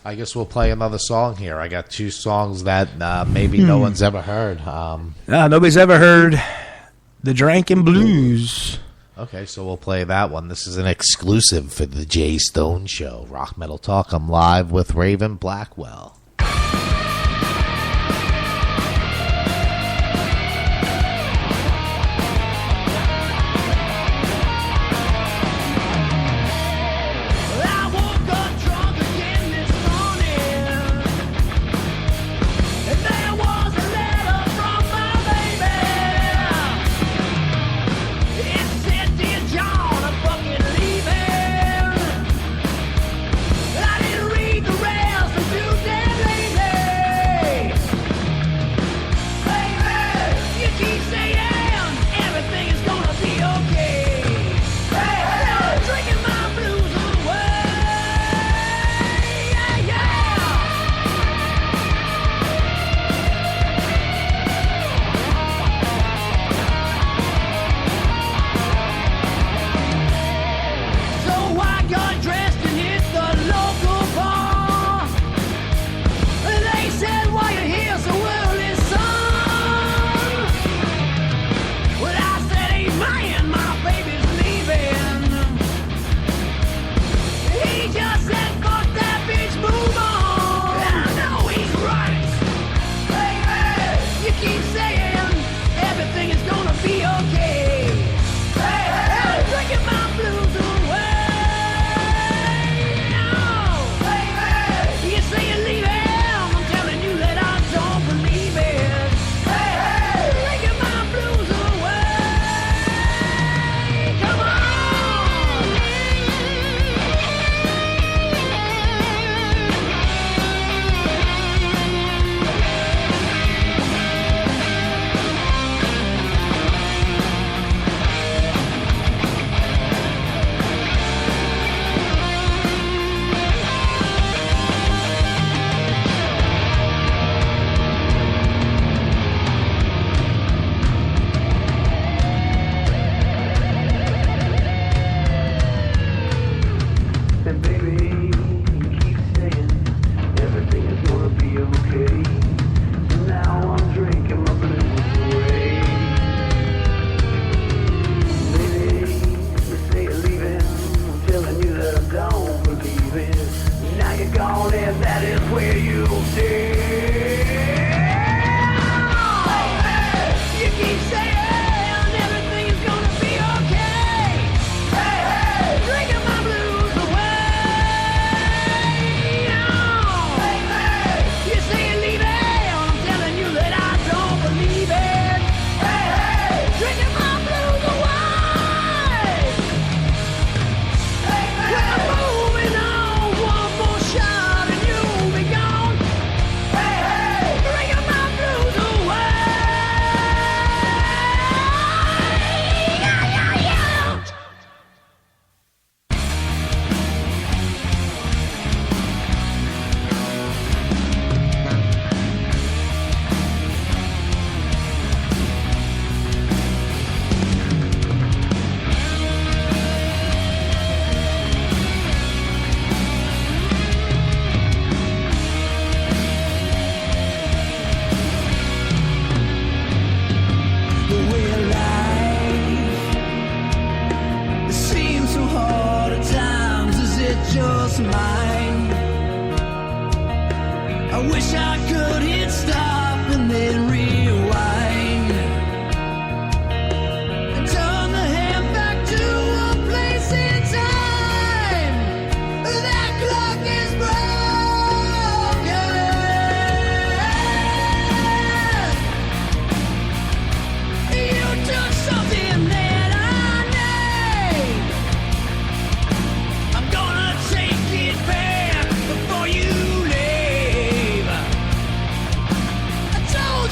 I guess we'll play another song here. I got two songs that maybe no one's ever heard. Nobody's ever heard the Drinkin Blues. Okay, so we'll play that one. This is an exclusive for the Jay Stone Show. Rock Metal Talk. I'm live with Raven Blackwell.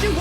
You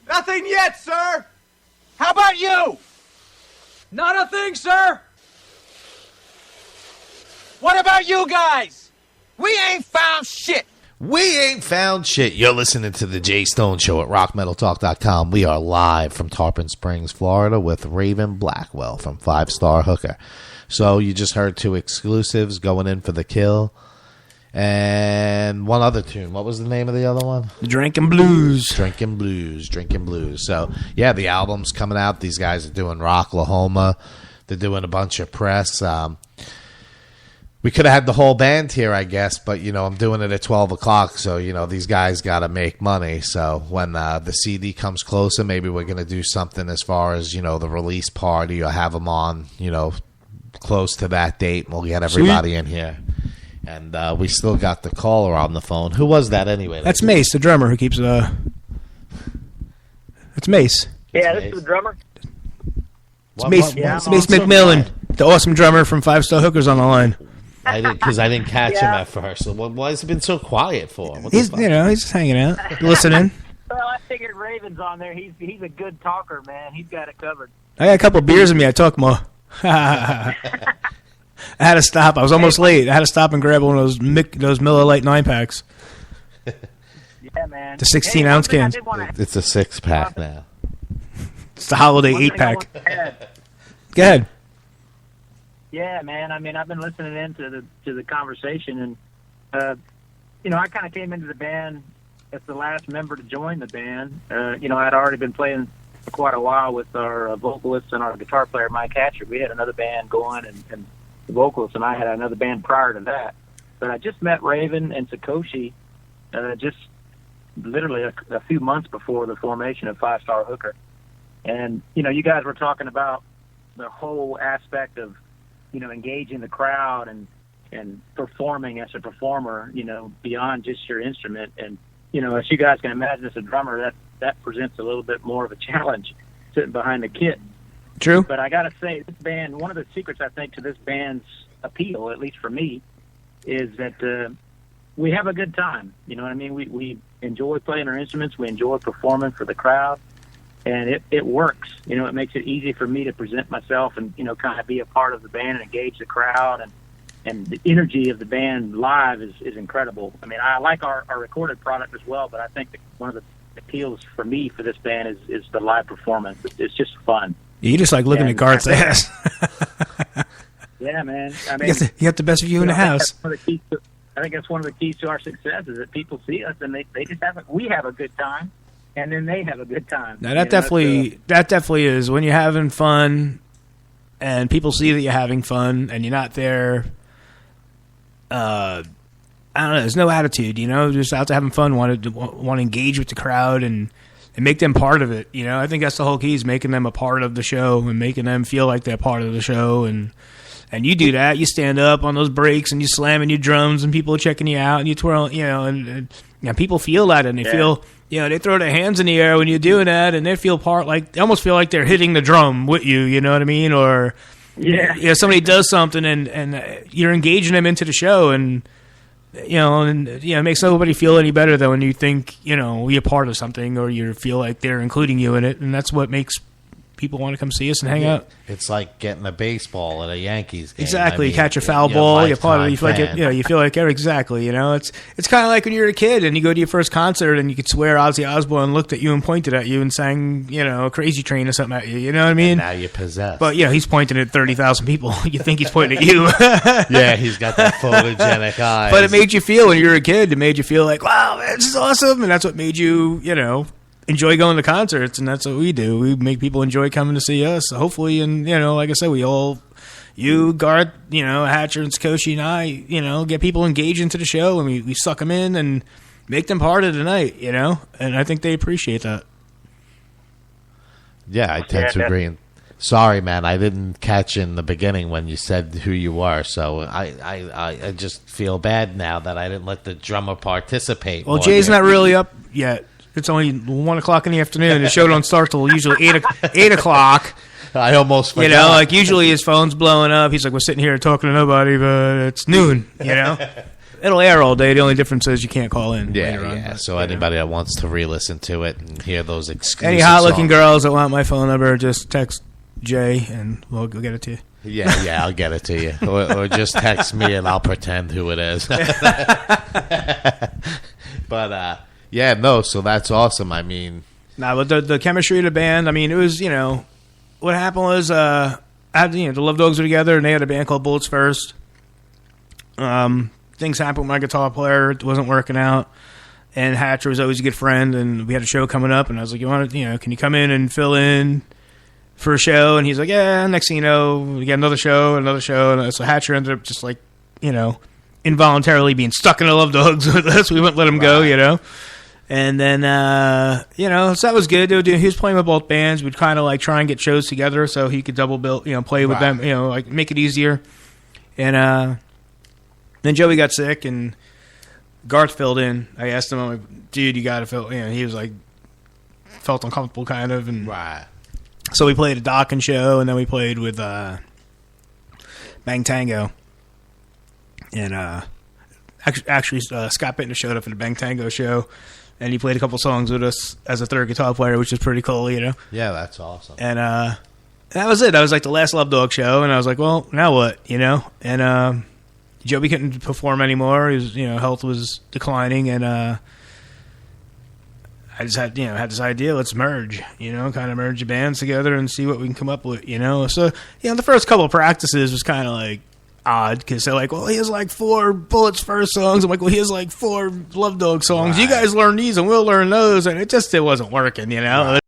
Nothing yet, sir. How about you? Not a thing, sir. What about you guys? We ain't found shit. We ain't found shit. You're listening to the Jay Stone Show at rockmetaltalk.com. We are live from Tarpon Springs, Florida with Raven Blackwell from 5 Star Hooker. So you just heard 2 exclusives going in for the kill. And one other tune. What was the name of the other one? Drinkin Blues. Drinkin Blues. Drinkin Blues. So, yeah, the album's coming out. These guys are doing Rocklahoma. They're doing a bunch of press. We could have had the whole band here, I guess, but, you know, I'm doing it at 12 o'clock, so, you know, these guys got to make money. So when the CD comes closer, maybe we're going to do something as far as, you know, the release party or have them on, you know, close to that date, and we'll get everybody in here. And we still got the caller on the phone. Who was that anyway? That's Mace, the drummer, who keeps... That's Mace. Yeah, this is the drummer. It's Mace McMillan, the awesome drummer from 5 Star Hookers on the line. I didn't catch him at first. So why has it been so quiet for? He's just hanging out, listening. Well, I figured Raven's on there. He's a good talker, man. He's got it covered. I got a couple of beers in me. I talk more. I had to stop. I was almost late. I had to stop and grab one of those Miller Lite 9-packs. Yeah, man. The 16-ounce cans. It's a 6-pack now. It's the holiday 8-pack. Go ahead. Yeah, man. I mean, I've been listening in to the conversation, and you know, I kind of came into the band as the last member to join the band. You know, I'd already been playing for quite a while with our vocalist and our guitar player, Mike Hatcher. We had another band going, and the vocalist and I had another band prior to that. But I just met Raven and Sakoshi just literally a few months before the formation of 5 Star Hooker. And, you know, you guys were talking about the whole aspect of, you know, engaging the crowd and performing as a performer, you know, beyond just your instrument. And, you know, as you guys can imagine, as a drummer, that presents a little bit more of a challenge sitting behind the kit. True. But I got to say, this band, one of the secrets, I think, to this band's appeal, at least for me, is that we have a good time. You know what I mean? We enjoy playing our instruments. We enjoy performing for the crowd. And it works. You know, it makes it easy for me to present myself and, you know, kind of be a part of the band and engage the crowd. And the energy of the band live is incredible. I mean, I like our recorded product as well, but I think that one of the appeals for me for this band is the live performance. It's just fun. You just like looking at Garth's ass. Yeah, man. I mean, you got the best view in the house. I think that's one of the keys to our success is that people see us and they just we have a good time. And then they have a good time. Now that definitely is when you're having fun, and people see that you're having fun, and you're not there. I don't know. There's no attitude, you know. Just out to having fun, want to engage with the crowd and make them part of it. You know, I think that's the whole key is making them a part of the show and making them feel like they're part of the show. And you do that. You stand up on those breaks and you slamming your drums, and people are checking you out, and you twirl, you know, and people feel that, and they feel. You know, they throw their hands in the air when you're doing that, and they feel they almost feel like they're hitting the drum with you, you know what I mean? Or, you know, somebody does something and you're engaging them into the show, and, it makes nobody feel any better than when you think, you know, you're part of something or you feel like they're including you in it, and that's what makes people want to come see us and hang out. It's like getting a baseball at a Yankees game. Exactly. I mean, catch a foul ball. You're part of it. You feel like you feel like exactly. You know, it's kind of like when you're a kid and you go to your first concert and you could swear Ozzy Osbourne looked at you and pointed at you and sang, you know, Crazy Train or something at you. You know what I mean? And now you're possessed. But he's pointing at 30,000 people. You think he's pointing at you? Yeah, he's got that photogenic eyes. But it made you feel when you were a kid. It made you feel like, wow, man, this is awesome, and that's what made you, you know, enjoy going to concerts, and that's what we do. We make people enjoy coming to see us, hopefully. And, you know, like I said, we all, you, Garth, you know, Hatcher and Sakoshi and I, you know, get people engaged into the show, and we suck them in and make them part of the night, you know? And I think they appreciate that. Yeah, I tend to agree. Sorry, man, I didn't catch in the beginning when you said who you were, so I just feel bad now that I didn't let the drummer participate. Well, Jay's not really up yet. It's only 1 o'clock in the afternoon. The show don't start till usually 8 o'clock. I almost forgot. You know, like usually his phone's blowing up. He's like, we're sitting here talking to nobody, but it's noon, you know? It'll air all day. The only difference is you can't call in. Yeah, later on, yeah. but, So anybody that wants to re-listen to it and hear those exclusive any hot-looking songs. girls that want my phone number, just text Jay, and we'll get it to you. Yeah, I'll get it to you. Or just text me and I'll pretend who it is. But, yeah, no, so that's awesome. I mean... Nah, but the chemistry of the band, I mean, it was, what happened was, the Love Dogs were together, and they had a band called Bullets First. Things happened with my guitar player. It wasn't working out. And Hatcher was always a good friend, and we had a show coming up, and I was like, can you come in and fill in for a show? And he's like, yeah. Next thing you know, we got another show. And so Hatcher ended up just like, involuntarily being stuck in the Love Dogs with us. We wouldn't let him go, And then, so that was good. He was playing with both bands. We'd kind of like try and get shows together so he could double bill, play with them, like make it easier. And then Joey got sick and Garth filled in. I asked him, I'm like, dude, you got to fill. He was like, felt uncomfortable kind of. And Right. so we played a Dockin show, and then we played with Bang Tango. And actually, Scott Bittner showed up at the Bang Tango show. And he played a couple songs with us as a third guitar player, which is pretty cool, Yeah, that's awesome. And that was it. That was like the last Love Dog show, and I was like, well, now what, And Joey couldn't perform anymore. His, health was declining, and I just had this idea. Let's merge, kind of merge the bands together and see what we can come up with, So, the first couple of practices was kind of like odd because they're like, well, he has like 4 Bullets First songs. I'm like, well, he has like 4 Love Dog songs. Right. You guys learn these and we'll learn those, and it wasn't working, Right.